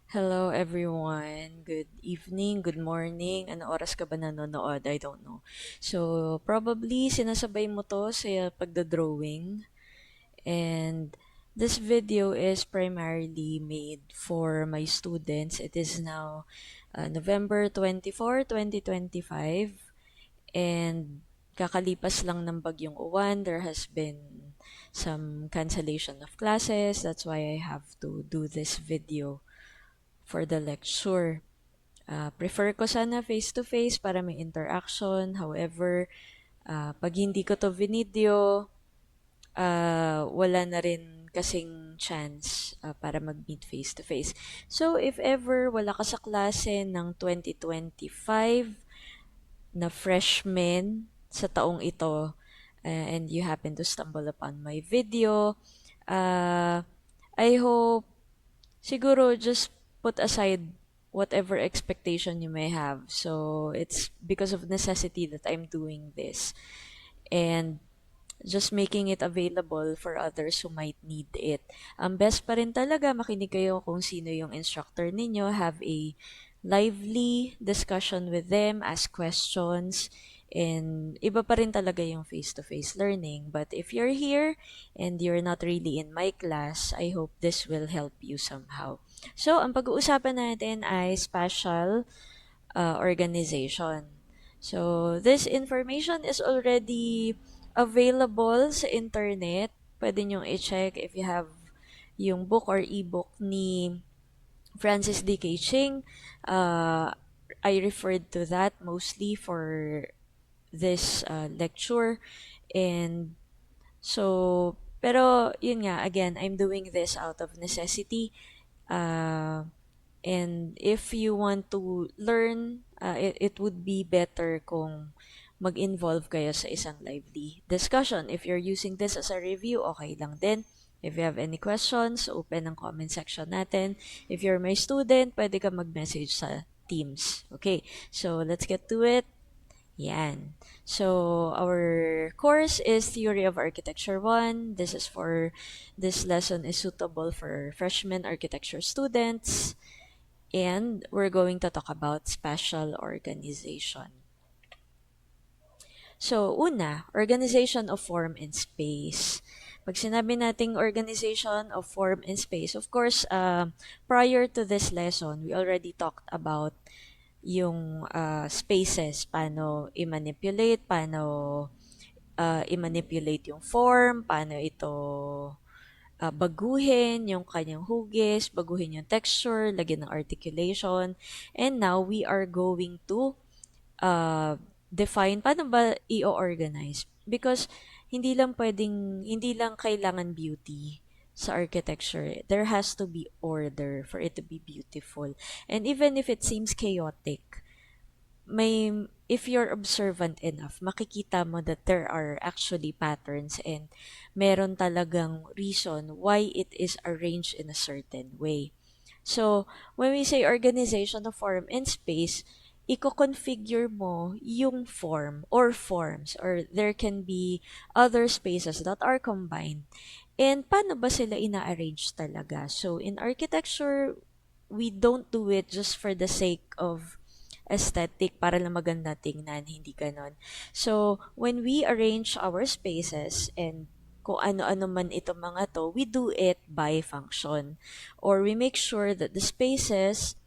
Hello everyone. Good evening, good morning. Ano oras ka ba nanonood? I don't know. So, probably sinasabay mo to sa pagdodrawing. And this video is primarily made for my students. It is now November 24, 2025. And kakalipas lang ng bagyong uwan, there has been some cancellation of classes. That's why I have to do this video for the lecture. Prefer ko sana face-to-face para may interaction. However, pag hindi ko to video, wala na rin kasing chance para mag-meet face-to-face. So, if ever wala ka sa klase ng 2025 na freshman sa taong ito, and you happen to stumble upon my video, uh, I hope siguro just put aside whatever expectation you may have. So it's because of necessity that I'm doing this and just making it available for others who might need it. Ang best pa rin talaga makinig kayo kung sino yung instructor ninyo, have a lively discussion with them, ask questions, and iba pa rin talaga yung face-to-face learning. But if you're here and you're not really in my class, I hope this will help you somehow. So, ang pag-uusapan natin ay spatial organization. So, this information is already available sa internet. Pwede nyo i-check if you have yung book or ebook ni Francis D.K. Ching. I referred to that mostly for this lecture. And so, pero yun nga, again, I'm doing this out of necessity. And if you want to learn, it would be better kung mag-involve kayo sa isang lively discussion. If you're using this as a review, okay lang din. If you have any questions, open ang comment section natin. If you're my student, pwede ka mag-message sa Teams. Okay, so let's get to it. Yan. So, our course is Theory of Architecture 1. This lesson is suitable for freshman architecture students. And we're going to talk about spatial organization. So, una, organization of form and space. Pag sinabi nating organization of form and space, of course, prior to this lesson, we already talked about yung spaces, paano i-manipulate, paano i-manipulate yung form, paano ito baguhin yung kanyang hugis, baguhin yung texture, lagyan ng articulation. And now, we are going to define paano ba i-organize. Because hindi lang kailangan beauty sa architecture. There has to be order for it to be beautiful. And even if it seems chaotic, if you're observant enough, makikita mo that there are actually patterns and meron talagang reason why it is arranged in a certain way. So, when we say organization of form and space, i-configure mo yung form or forms, or there can be other spaces that are combined. And paano ba sila ina-arrange talaga? So, in architecture, we don't do it just for the sake of aesthetic para lang maganda tingnan, hindi ganon. So, when we arrange our spaces and kung ano-ano man itong mga to, we do it by function. Or we make sure that the spaces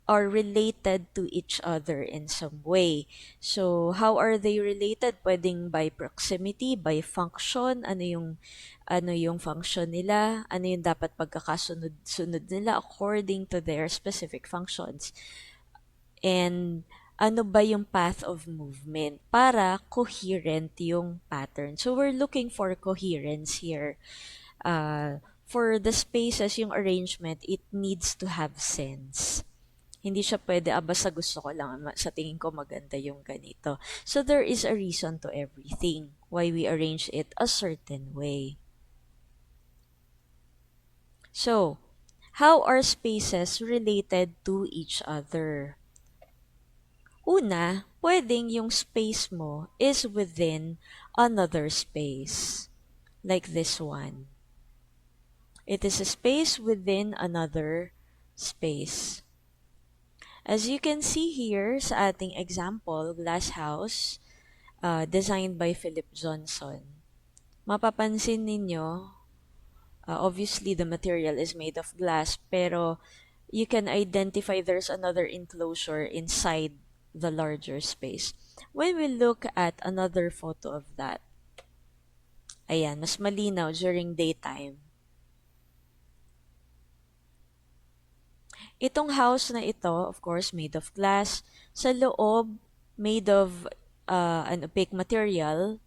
are related to each other in some way. So, how are they related? Pwedeng by proximity, by function, ano yung function nila, ano yung dapat pagkakasunod-sunod nila according to their specific functions. And ano ba yung path of movement para coherent yung pattern. So, we're looking for coherence here. For the spaces, yung arrangement, it needs to have sense. Hindi siya pwede, basta gusto ko lang, sa tingin ko maganda yung ganito. So, there is a reason to everything why we arrange it a certain way. So, how are spaces related to each other? Una, pwedeng yung space mo is within another space. Like this one. It is a space within another space. As you can see here sa ating example, glass house, designed by Philip Johnson. Mapapansin ninyo, obviously the material is made of glass, pero you can identify there's another enclosure inside the larger space. When we look at another photo of that, ayan, mas malinaw during daytime. Itong house na ito, of course, made of glass. Sa loob, made of an opaque material.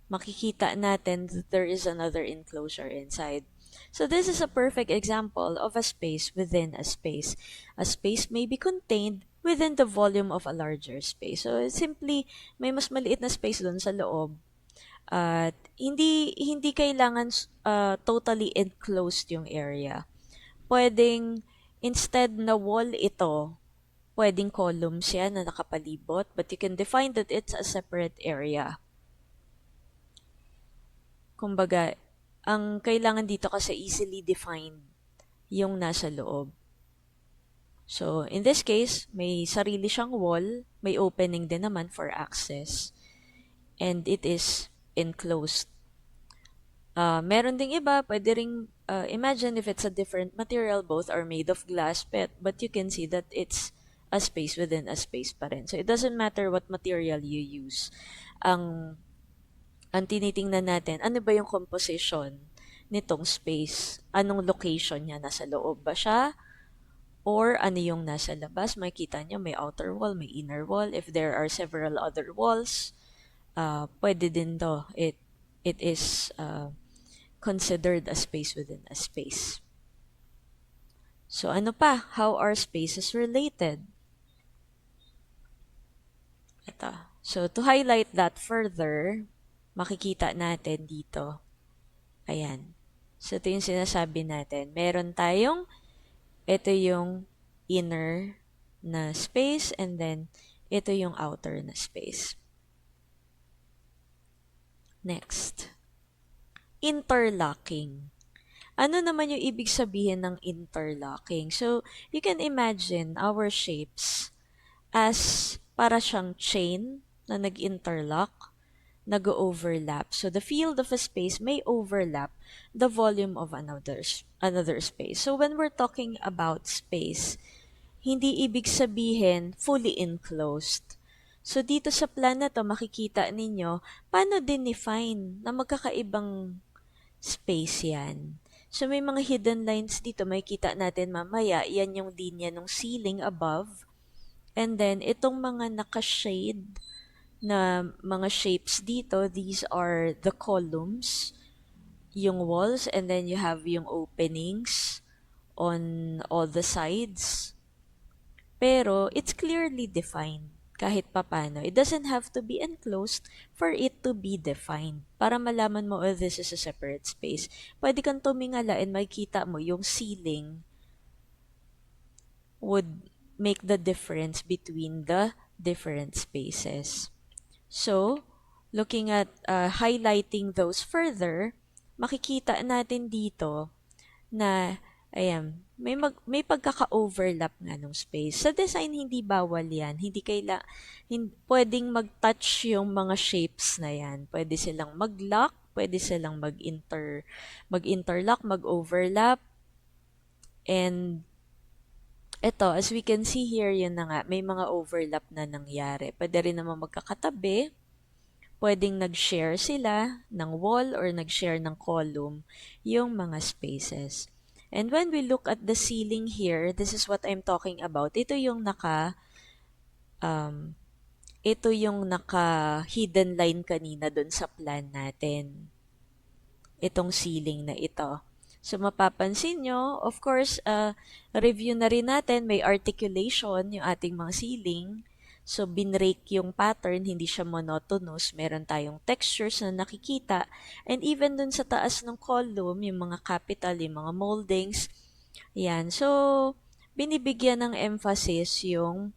Makikita natin that there is another enclosure inside. So this is a perfect example of a space within a space. A space may be contained within the volume of a larger space. So simply, may mas maliit na space dun sa loob. At hindi kailangan totally enclosed yung area. Pwedeng instead na wall ito, pwedeng columns yan na nakapalibot, but you can define that it's a separate area. Kumbaga, ang kailangan dito kasi easily defined yung nasa loob. So, in this case, may sarili siyang wall, may opening din naman for access, and it is enclosed. Meron ding iba, pwede ring, imagine if it's a different material, both are made of glass, but you can see that it's a space within a space pa rin. So, it doesn't matter what material you use. Ang tinitingnan natin, ano ba yung composition nitong space? Anong location niya? Nasa loob ba siya? Or ano yung nasa labas? Makikita nyo, may outer wall, may inner wall. If there are several other walls, pwede din to. It is considered a space within a space. So ano pa? How are spaces related? Ito. So to highlight that further, makikita natin dito. Ayan. So, ito yung sinasabi natin. Meron tayong, ito yung inner na space, and then, ito yung outer na space. Next. Interlocking. Ano naman yung ibig sabihin ng interlocking? So, you can imagine our shapes as para siyang chain na nag-interlock, nag-overlap. So the field of a space may overlap the volume of another space. So when we're talking about space, hindi ibig sabihin fully enclosed. So dito sa plan na to, makikita ninyo paano din-define na magkakaibang space yan. So may mga hidden lines dito, makikita natin mamaya, yan yung linya ng ceiling above. And then itong mga naka-shade na mga shapes dito, these are the columns, yung walls, and then you have yung openings on all the sides. Pero it's clearly defined kahit papano. It doesn't have to be enclosed for it to be defined. Para malaman mo, oh, this is a separate space. Pwede kang tumingala and makikita mo yung ceiling would make the difference between the different spaces. So, looking at highlighting those further, makikita natin dito na ayan, may pagkaka-overlap nga ng space. Sa design hindi bawal 'yan. Pwedeng mag-touch yung mga shapes na 'yan. Pwede silang mag-lock, pwede silang mag-interlock, mag-overlap. And ito, as we can see here, yun na nga, may mga overlap na nangyari. Pwede rin naman magkakatabi, pwedeng nag-share sila ng wall or nag-share ng column yung mga spaces. And when we look at the ceiling here, this is what I'm talking about. Ito yung naka-hidden line kanina dun sa plan natin. Itong ceiling na ito. So, mapapansin nyo, of course, review na rin natin, may articulation yung ating mga ceiling. So, binrake yung pattern, hindi siya monotonous. Meron tayong textures na nakikita. And even dun sa taas ng column, yung mga capital, yung mga moldings. Yan. So, binibigyan ng emphasis yung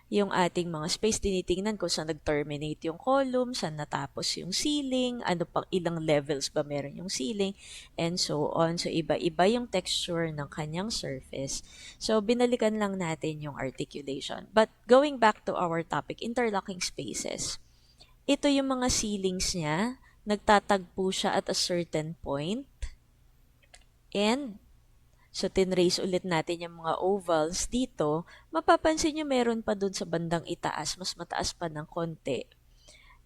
yung ating mga space, tinitingnan kung saan nag-terminate yung column, saan natapos yung ceiling, ano pang ilang levels ba meron yung ceiling, and so on. So, iba-iba yung texture ng kanyang surface. So, binalikan lang natin yung articulation. But going back to our topic, interlocking spaces. Ito yung mga ceilings niya, nagtatagpo siya at a certain point, and so, tinrace ulit natin yung mga ovals dito. Mapapansin nyo meron pa dun sa bandang itaas, mas mataas pa ng konti.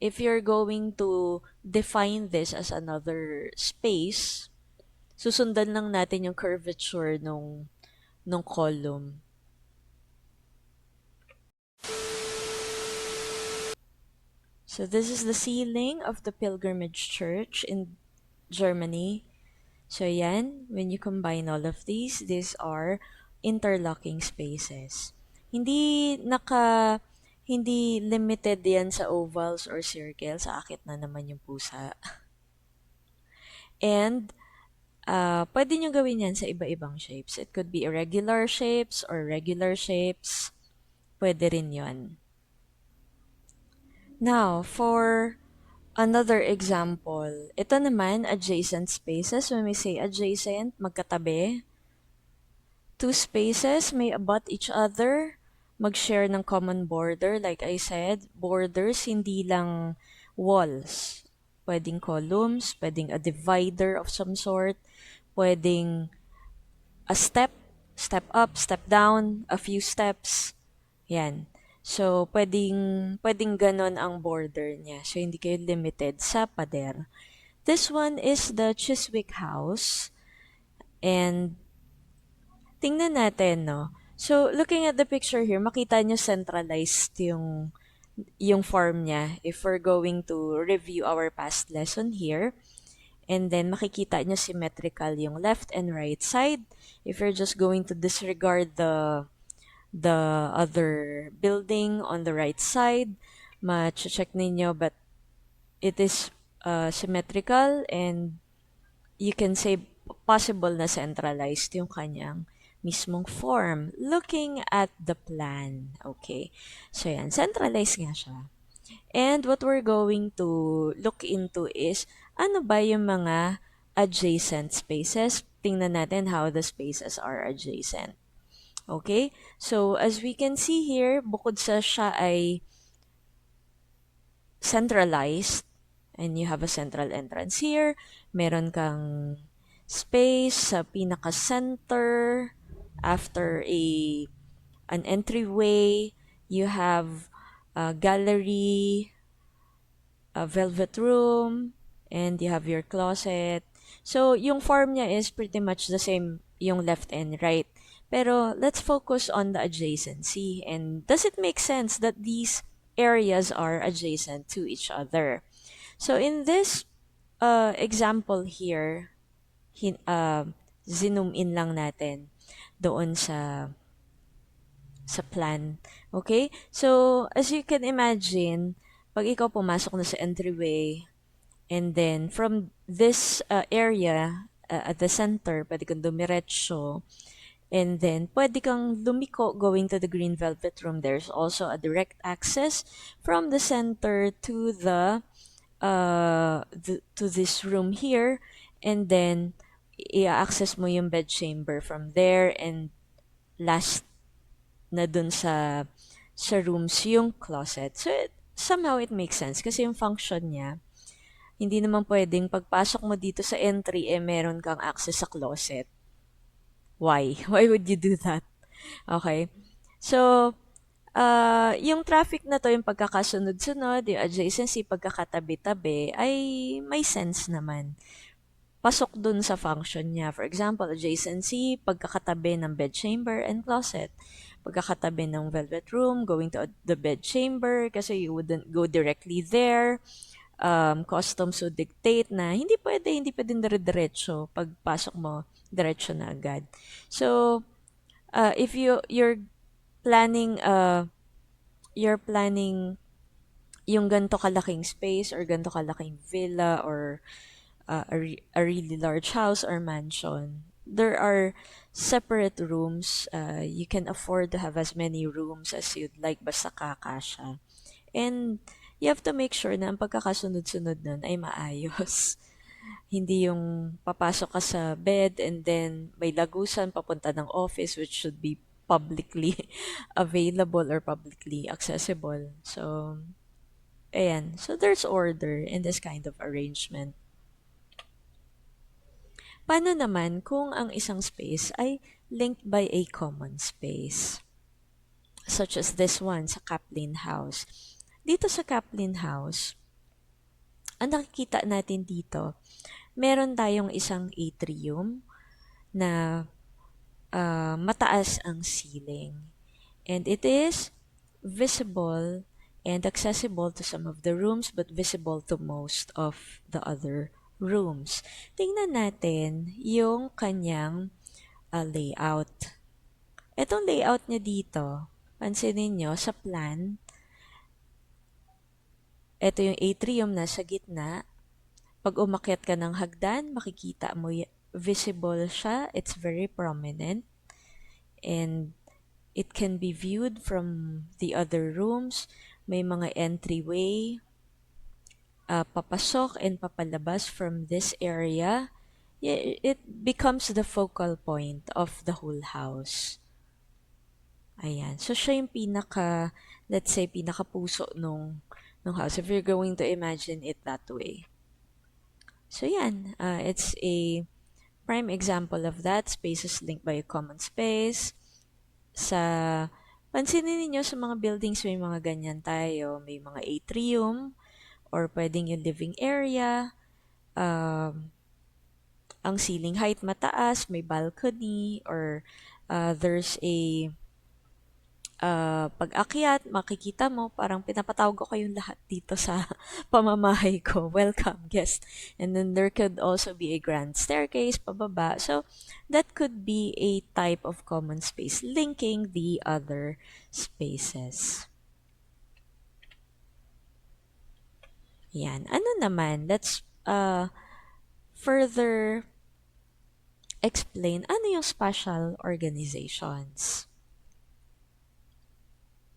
If you're going to define this as another space, susundan lang natin yung curvature nung column. So, this is the ceiling of the Pilgrimage Church in Germany. So, yan, when you combine all of these are interlocking spaces. Hindi limited yan sa ovals or circles. Akit na naman yung pusa. And, pwede nyo gawin yan sa iba-ibang shapes. It could be irregular shapes or regular shapes. Pwede rin yon. Now, for another example, ito naman, adjacent spaces. When we say adjacent, magkatabi. Two spaces may abut each other, mag-share ng common border. Like I said, borders, hindi lang walls. Pwedeng columns, pwedeng a divider of some sort, pwedeng a step up, step down, a few steps. Yan. So, pwedeng ganon ang border niya. So, hindi kayo limited sa pader. This one is the Chiswick House. And tingnan natin, no? So, looking at the picture here, makita nyo centralized yung form niya. If we're going to review our past lesson here, and then makikita nyo symmetrical yung left and right side. If you're just going to disregard the other building on the right side, ma-check ninyo, but it is symmetrical, and you can say possible na centralized yung kanyang mismong form. Looking at the plan. Okay. So, yan. Centralized nga siya. And what we're going to look into is, ano ba yung mga adjacent spaces? Tingnan natin how the spaces are adjacent. Okay? So, as we can see here, bukod sa siya ay centralized, and you have a central entrance here, meron kang space sa pinaka-center. After an entryway, you have a gallery, a velvet room, and you have your closet. So, yung form niya is pretty much the same yung left and right. Pero, let's focus on the adjacency. And does it make sense that these areas are adjacent to each other? So, in this example here, zoom in lang natin doon sa plan. Okay? So, as you can imagine, pag ikaw pumasok na sa entryway, and then from this area, at the center, pwede kang dumiretso, and then pwede kang lumiko going to the green velvet room. There's also a direct access from the center to to this room here, and then i-access mo yung bed chamber from there, and last na dun sa rooms yung closet. So, somehow it makes sense kasi yung function niya, hindi naman pwedeng pagpasok mo dito sa entry, meron kang access sa closet. Why? Why would you do that? Okay. So, yung traffic na to, yung pagkakasunod-sunod, yung adjacency, pagkakatabi-tabi, ay may sense naman. Pasok dun sa function niya. For example, adjacency, pagkakatabi ng bed chamber and closet. Pagkakatabi ng velvet room, going to the bed chamber kasi you wouldn't go directly there. Customs would dictate na hindi pwedeng dire-diretso. Pagpasok mo, diretso na agad. So, if you're planning yung ganto kalaking space or ganto kalaking villa or a really large house or mansion, there are separate rooms. You can afford to have as many rooms as you'd like basta kakasya. And you have to make sure na ang pagkakasunod-sunod nun ay maayos. Hindi yung papasok ka sa bed and then may lagusan papunta ng office which should be publicly available or publicly accessible. So, ayan. So, there's order in this kind of arrangement. Paano naman kung ang isang space ay linked by a common space? Such as this one sa Kaplan House. Dito sa Kaplan House, ang nakikita natin dito, meron tayong isang atrium na mataas ang ceiling. And it is visible and accessible to some of the rooms but visible to most of the other rooms. Tingnan natin yung kanyang layout. Itong layout niya dito, pansinin nyo sa plan, ito yung atrium na sa gitna. Pag umakyat ka ng hagdan, makikita mo visible siya. It's very prominent. And it can be viewed from the other rooms. May mga entryway, papasok and papalabas from this area. It becomes the focal point of the whole house. Ayan. So, siya yung let's say, pinaka-puso nung house, if you're going to imagine it that way. So, yan. It's a prime example of that. Spaces linked by a common space. Pansinin niyo sa mga buildings, may mga ganyan tayo. May mga atrium, or pwedeng yung living area. Ang ceiling height mataas, may balcony, or there's a pag-akyat, makikita mo, parang pinapatawag ko kayong lahat dito sa pamamahay ko. Welcome, guest. And then there could also be a grand staircase pababa. So, that could be a type of common space linking the other spaces. Yan. Ano naman? Let's further explain ano yung spatial organizations.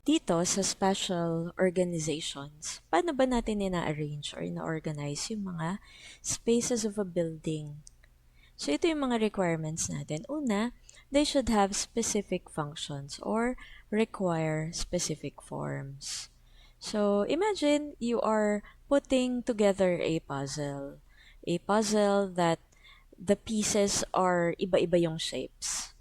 Dito sa spatial organizations, paano ba natin ina-arrange or ina-organize yung mga spaces of a building? So, ito yung mga requirements natin. Una, they should have specific functions or require specific forms. So, imagine you are putting together a puzzle. A puzzle that the pieces are iba-iba yung shapes.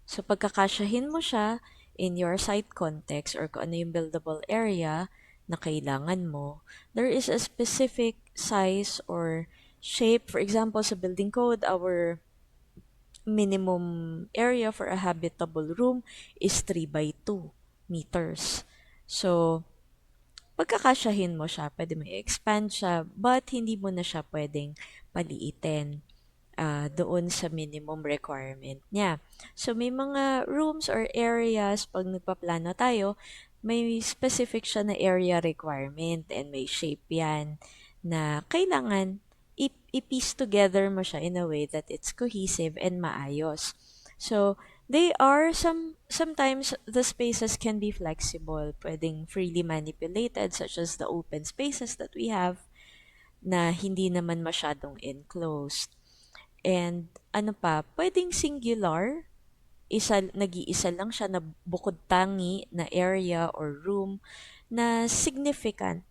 So, pagkakasyahin mo siya in your site context or kung ano yung buildable area na kailangan mo, there is a specific size or shape. For example, sa building code, our minimum area for a habitable room is 3 by 2 meters. So, pagkakasyahin mo siya, pwede mo i-expand siya, but hindi mo na siya pwedeng paliitin doon sa minimum requirement niya. So, may mga rooms or areas, pag nagpaplano tayo, may specific siya na area requirement and may shape yan na kailangan i-piece together mo siya in a way that it's cohesive and maayos. So, sometimes the spaces can be flexible, pwedeng freely manipulated, such as the open spaces that we have na hindi naman masyadong enclosed. And ano pa, pwedeng singular, nag-iisa lang siya na bukod tangi na area or room na significant.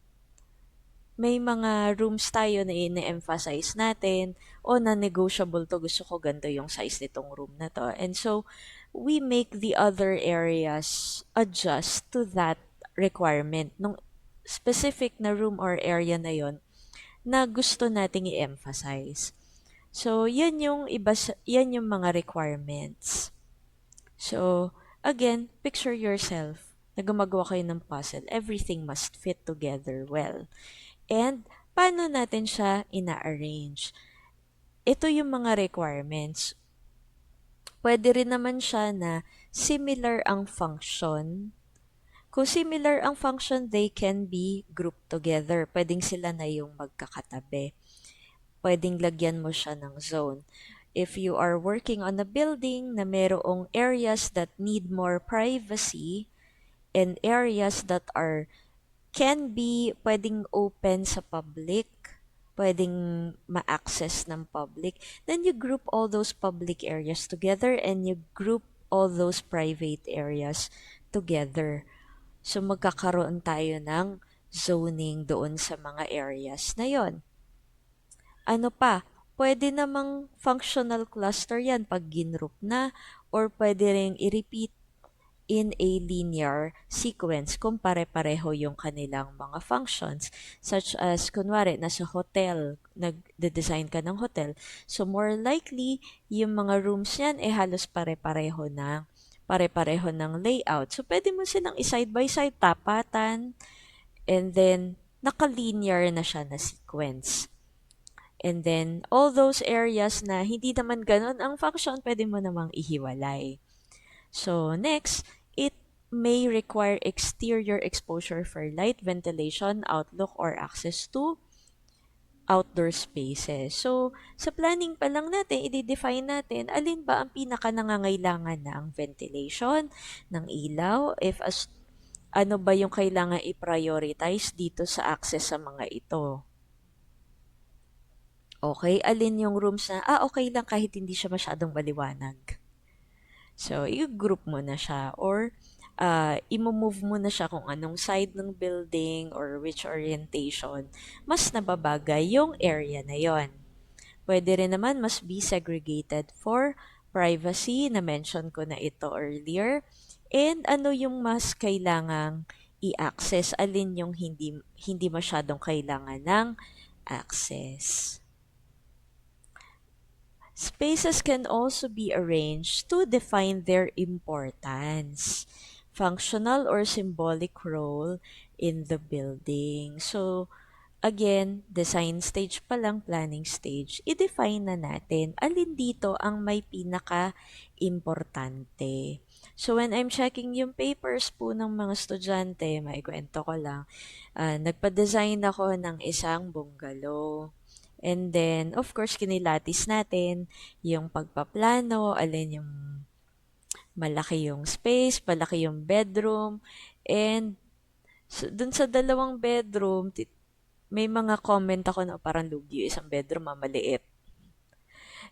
May mga rooms tayo na ine-emphasize natin, o na-negotiable to, gusto ko ganito yung size nitong room na to. And so, we make the other areas adjust to that requirement nung specific na room or area na yon na gusto nating i-emphasize. So, yan yung mga requirements. So, again, picture yourself na gumagawa kayo ng puzzle. Everything must fit together well. And, paano natin siya ina-arrange? Ito yung mga requirements. Pwede rin naman siya na similar ang function. Kung similar ang function, they can be grouped together. Pwedeng sila na yung magkakatabi. Pwedeng lagyan mo siya ng zone. If you are working on a building na merong areas that need more privacy and areas that are can be pwedeng open sa public, pwedeng ma-access ng public, then you group all those public areas together and you group all those private areas together. So magkakaroon tayo ng zoning doon sa mga areas na yon. Ano pa, pwede namang functional cluster yan pag ginroup na, or pwede ring i-repeat in a linear sequence kung pare-pareho yung kanilang mga functions. Such as, kunwari, nasa hotel, nag-design ka ng hotel. So, more likely, yung mga rooms yan halos pare-pareho ng layout. So, pwede mo silang side by side, tapatan, and then, naka-linear na siya na sequence. And then, all those areas na hindi naman ganun ang function, pwede mo namang ihiwalay. So, next, it may require exterior exposure for light, ventilation, outlook, or access to outdoor spaces. So, sa planning pa lang natin, i-define natin alin ba ang pinaka nangangailangan ng ventilation, ng ilaw, ano ba yung kailangan i-prioritize dito sa access sa mga ito. Okay, alin yung rooms na, okay lang kahit hindi siya masyadong maliwanag. So, i-group mo na siya or i-move mo na siya kung anong side ng building or which orientation, mas nababagay yung area na yon. Pwede rin naman mas be segregated for privacy, na-mention ko na ito earlier. And ano yung mas kailangang i-access, alin yung hindi masyadong kailangan ng access. Spaces can also be arranged to define their importance, functional or symbolic role in the building. So, again, design stage pa lang, planning stage, i-define na natin alin dito ang may pinaka-importante. So, when I'm checking yung papers po ng mga estudyante, maikwento ko lang, nagpa-design ako ng isang bungalow. And then, of course, kinilatis natin yung pagpaplano, alin yung malaki yung space, malaki yung bedroom, and dun sa dalawang bedroom, may mga comment ako na parang lugi yung isang bedroom, maliit.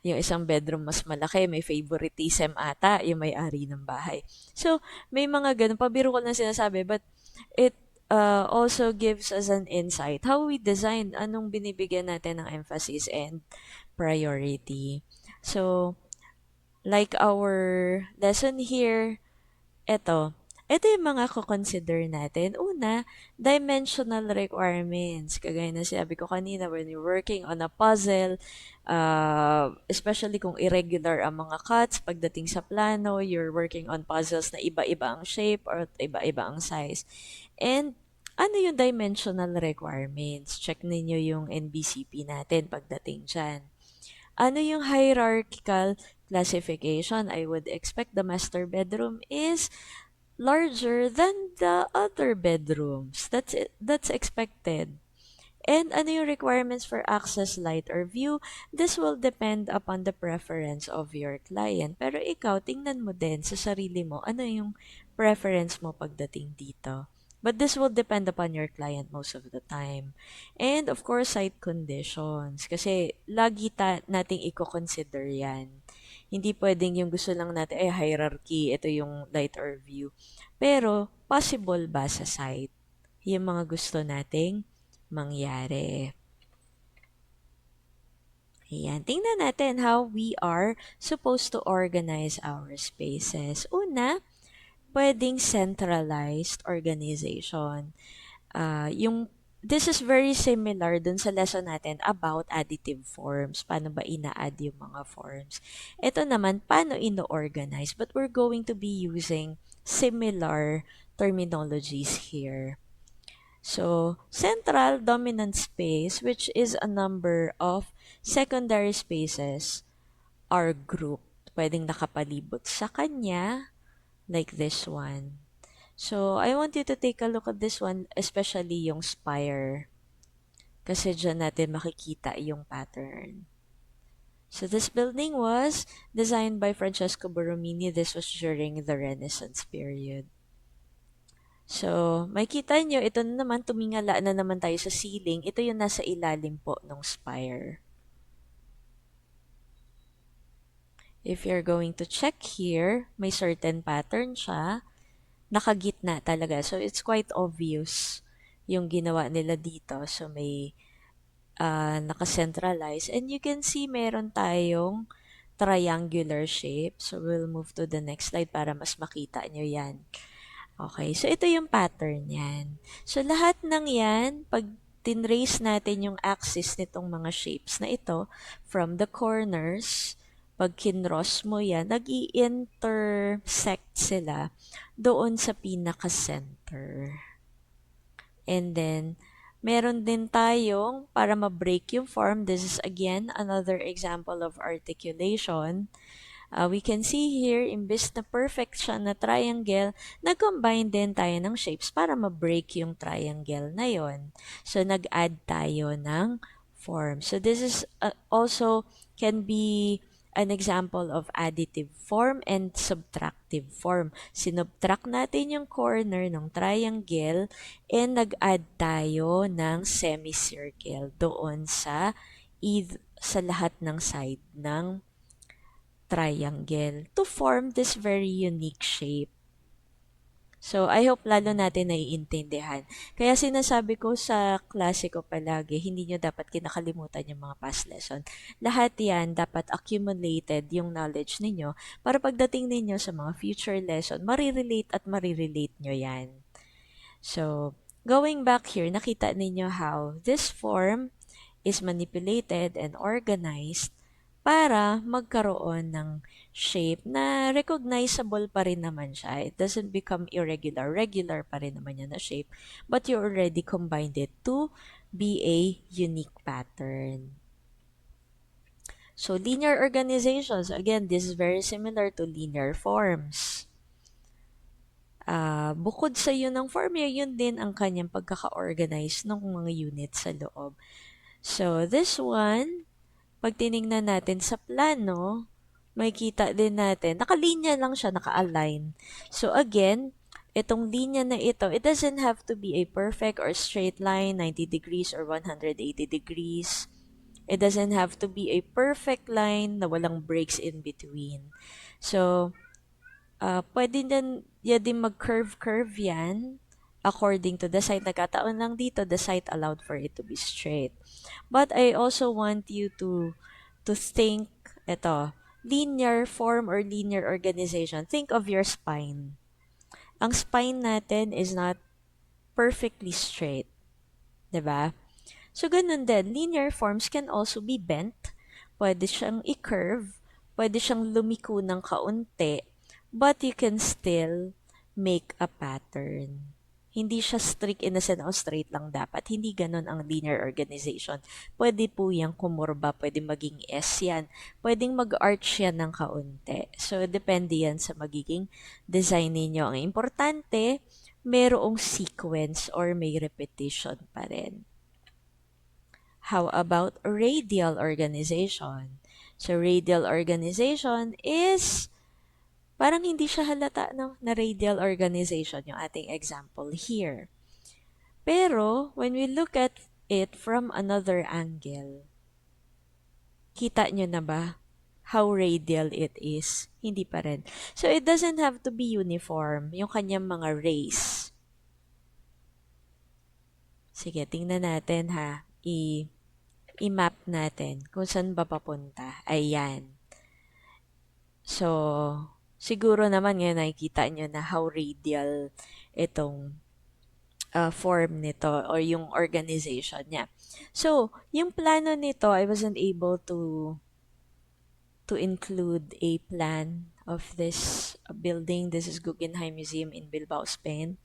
Yung isang bedroom mas malaki, may favoritism ata yung may-ari ng bahay. So, may mga ganun, pabiro ko lang sinasabi, but it also gives us an insight how we design, anong binibigyan natin ng emphasis and priority. So, like our lesson here, ito yung mga ko-consider natin. Una, dimensional requirements. Kagaya na sabi ko kanina, when you're working on a puzzle, especially kung irregular ang mga cuts, pagdating sa plano, you're working on puzzles na iba-iba ang shape or iba-iba ang size. And ano yung dimensional requirements? Check ninyo yung NBCP natin pagdating dyan. Ano yung hierarchical classification? I would expect the master bedroom is larger than the other bedrooms. That's expected. And ano yung requirements for access, light, or view? This will depend upon the preference of your client. Pero ikaw, tingnan mo din sa sarili mo, ano yung preference mo pagdating dito. But this will depend upon your client most of the time. And of course, site conditions. Kasi lagi nating i-consider yan. Hindi pwedeng yung gusto lang natin, hierarchy, ito yung light or view. Pero, possible ba sa site? Yung mga gusto nating mangyari. Ayan, tingnan natin how we are supposed to organize our spaces. Una, pwedeng centralized organization. This is very similar dun sa lesson natin about additive forms. Paano ba ina-add yung mga forms? Ito naman, paano ino-organize? But we're going to be using similar terminologies here. So, central dominant space, which is a number of secondary spaces, are grouped. Pwedeng nakapalibot sa kanya, like this one. So, I want you to take a look at this one, especially yung spire. Kasi dyan natin makikita yung pattern. So this building was designed by Francesco Borromini. This was during the Renaissance period. So, makikita nyo, ito na naman, tumingala na naman tayo sa ceiling. Ito yung nasa ilalim po ng spire. If you're going to check here, may certain pattern siya. Nakagitna talaga. So, it's quite obvious yung ginawa nila dito. So, may nakacentralize. And you can see meron tayong triangular shape. So, we'll move to the next slide para mas makita nyo yan. Okay, so ito yung pattern yan. So, lahat ng yan, pag tinrace natin yung axis nitong mga shapes na ito, from the corners, pag kinross mo yan, nag-i-intersect sila doon sa pinaka-center. And then, meron din tayong, para ma-break yung form, this is again another example of articulation. We can see here, imbes na perfect siya na triangle, nag-combine din tayo ng shapes para ma-break yung triangle na yon. So, nag-add tayo ng form. So, this is also can be an example of additive form and subtractive form. Sinubtract natin yung corner ng triangle and nag-add tayo ng semicircle doon sa lahat ng side ng triangle to form this very unique shape. So, I hope lalo natin naiintindihan. Kaya sinasabi ko sa klase ko palagi, hindi nyo dapat kinakalimutan yung mga past lesson. Lahat yan dapat accumulated yung knowledge ninyo para pagdating ninyo sa mga future lesson, marirelate at marirelate nyo yan. So, going back here, nakita ninyo how this form is manipulated and organized para magkaroon ng shape na recognizable pa rin naman siya. It doesn't become irregular. Regular pa rin naman yan na shape. But you already combined it to be a unique pattern. So, linear organizations, again, this is very similar to linear forms. Bukod sa yun ng form, yun din ang kanyang pagkaka-organize ng mga units sa loob. So, this one, pag tiningnan natin sa plano, makikita din natin, nakalinya lang siya, naka-align. So again, itong linya na ito, it doesn't have to be a perfect or straight line, 90 degrees or 180 degrees. It doesn't have to be a perfect line na walang breaks in between. So, pwede din mag-curve-curve yan according to the site. Nagkataon lang dito, the site allowed for it to be straight. But I also want you to think, linear form or linear organization. Think of your spine. Ang spine natin is not perfectly straight. 'Di ba? So, ganun din. Linear forms can also be bent. Pwede siyang i-curve. Pwede siyang lumiko ng kaunti. But you can still make a pattern. Hindi siya strict in the sense, straight lang dapat. Hindi ganun ang linear organization. Pwede po yung kumurba, pwede maging S yan. Pwedeng mag-arch yan ng kaunti. So, depende yan sa magiging design ninyo. Ang importante, merong sequence or may repetition pa rin. How about radial organization? So, radial organization is parang hindi siya halata na radial organization yung ating example here. Pero, when we look at it from another angle, kita nyo na ba how radial it is? Hindi pa rin. So, it doesn't have to be uniform, yung kanyang mga rays. Sige, tingnan natin ha. I-map natin kung saan ba papunta. Ayan. So, siguro naman ngayon nakikita nyo na how radial itong form nito or yung organization niya. So, yung plano nito, I wasn't able to include a plan of this building. This is Guggenheim Museum in Bilbao, Spain.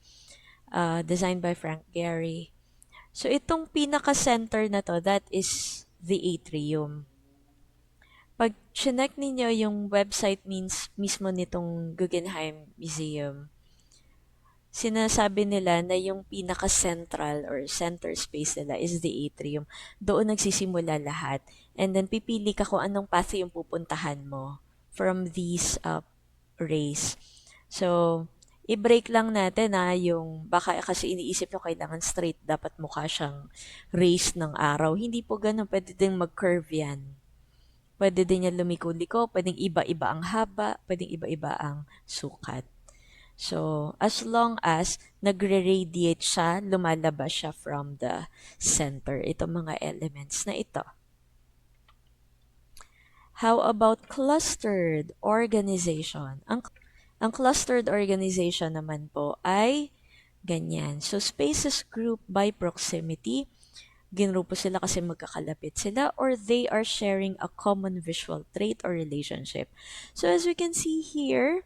Designed by Frank Gehry. So, itong pinaka-center na to, that is the atrium. Pag chinek ninyo yung website mismo nitong Guggenheim Museum, sinasabi nila na yung pinaka-central or center space nila is the atrium. Doon nagsisimula lahat. And then pipili ka kung anong path yung pupuntahan mo from these rays. So, i-break lang natin yung baka kasi iniisip nyo kailangan straight, dapat mukha siyang rays ng araw. Hindi po ganun, pwede din mag-curve yan. Pwede din yan lumiko-liko, pwedeng iba-iba ang haba, pwedeng iba-iba ang sukat. So, as long as nagre-radiate siya, lumalabas siya from the center, itong mga elements na ito. How about clustered organization? Ang clustered organization naman po ay ganyan. So, spaces group by proximity. Ginrupo sila kasi magkakalapit sila or they are sharing a common visual trait or relationship. So, as we can see here,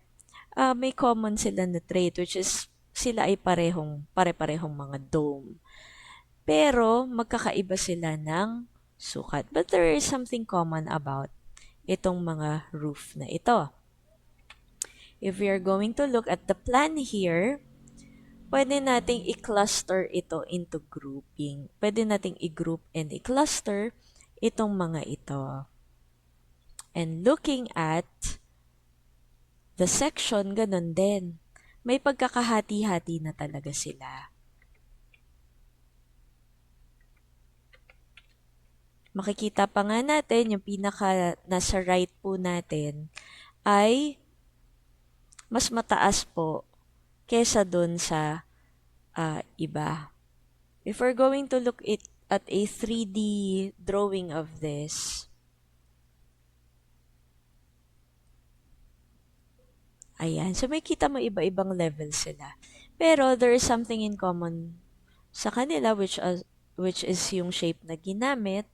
may common sila na trait which is sila ay pare-parehong mga dome. Pero, magkakaiba sila ng sukat. But there is something common about itong mga roof na ito. If we are going to look at the plan here, pwede nating i-cluster ito into grouping. Pwede nating i-group and i-cluster itong mga ito. And looking at the section, ganun din. May pagkakahati-hati na talaga sila. Makikita pa nga natin, yung pinaka nasa right po natin ay mas mataas po kesa dun sa iba. If we're going to look at a 3D drawing of this, ayan. So, may kita mo iba-ibang level sila. Pero, there is something in common sa kanila which is yung shape na ginamit.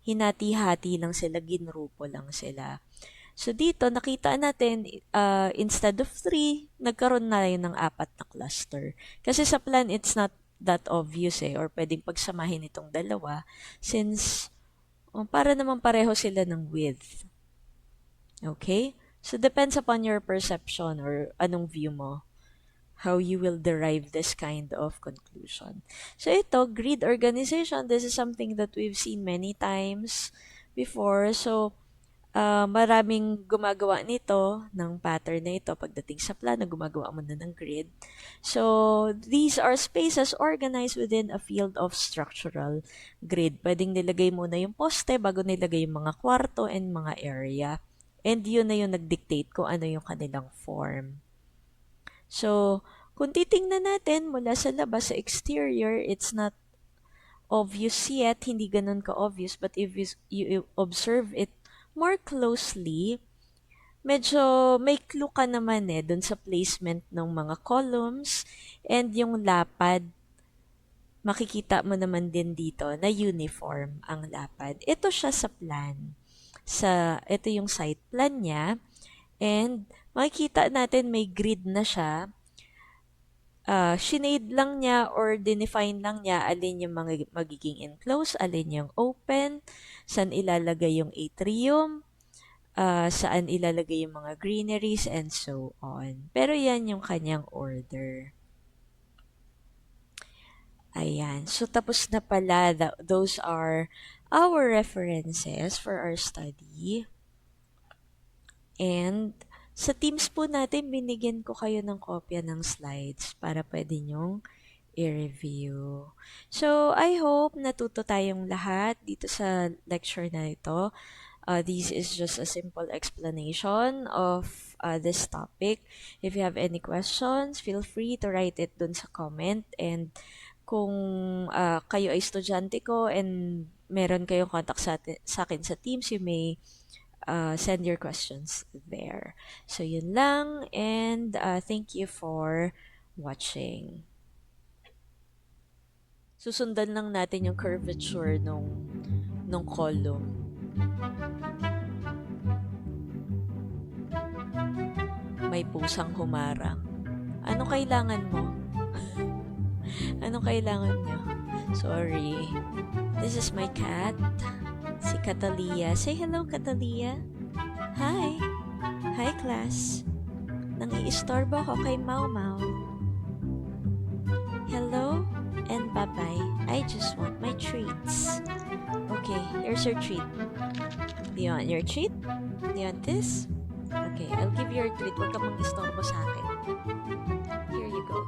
Hinati-hati lang sila, ginrupo lang sila. So, dito, nakita natin, instead of 3, nagkaroon na yun ng 4 na cluster. Kasi sa plan, it's not that obvious or pwedeng pagsamahin itong dalawa since para naman pareho sila ng width. Okay? So, depends upon your perception or anong view mo, how you will derive this kind of conclusion. So, ito, grid organization, this is something that we've seen many times before. So, maraming gumagawa nito ng pattern na ito pagdating sa plano, gumagawa mo na ng grid. So, these are spaces organized within a field of structural grid. Pwedeng nilagay muna yung poste bago nilagay yung mga kwarto and mga area. And yun na yung nag-dictate kung ano yung kanilang form. So, kung titingnan natin mula sa labas, sa exterior, it's not obvious yet, hindi ganun ka-obvious, but if you observe it more closely, medyo may clue ka naman dun sa placement ng mga columns and yung lapad, makikita mo naman din dito na uniform ang lapad. Ito siya sa plan. Ito yung site plan niya and makikita natin may grid na siya. Shinade lang niya or dinefine lang niya alin yung mga magiging enclosed, alin yung open, saan ilalagay yung atrium, saan ilalagay yung mga greeneries, and so on. Pero yan yung kanyang order. Ayan. So, tapos na pala. Those are our references for our study. And sa Teams po natin, binigyan ko kayo ng kopya ng slides para pwede nyong i-review. So, I hope natuto tayong lahat dito sa lecture na ito. This is just a simple explanation of this topic. If you have any questions, feel free to write it dun sa comment. And kung kayo ay estudyante ko and meron kayong contact sa akin sa Teams, you may send your questions there. So, yun lang. And thank you for watching. Susundan lang natin yung curvature nung column. May pusang humarang. Anong kailangan mo? Anong kailangan nyo? Sorry. This is my cat. Si Catalia. Say hello, Catalia. Hi. Hi, class. Nang-iistorbo ako kay Mau Mau. Hello and bye-bye. I just want my treats. Okay, here's your treat. Do you want your treat? Do you want this? Okay, I'll give you your treat. Huwag ka mang istorbo sa akin. Here you go.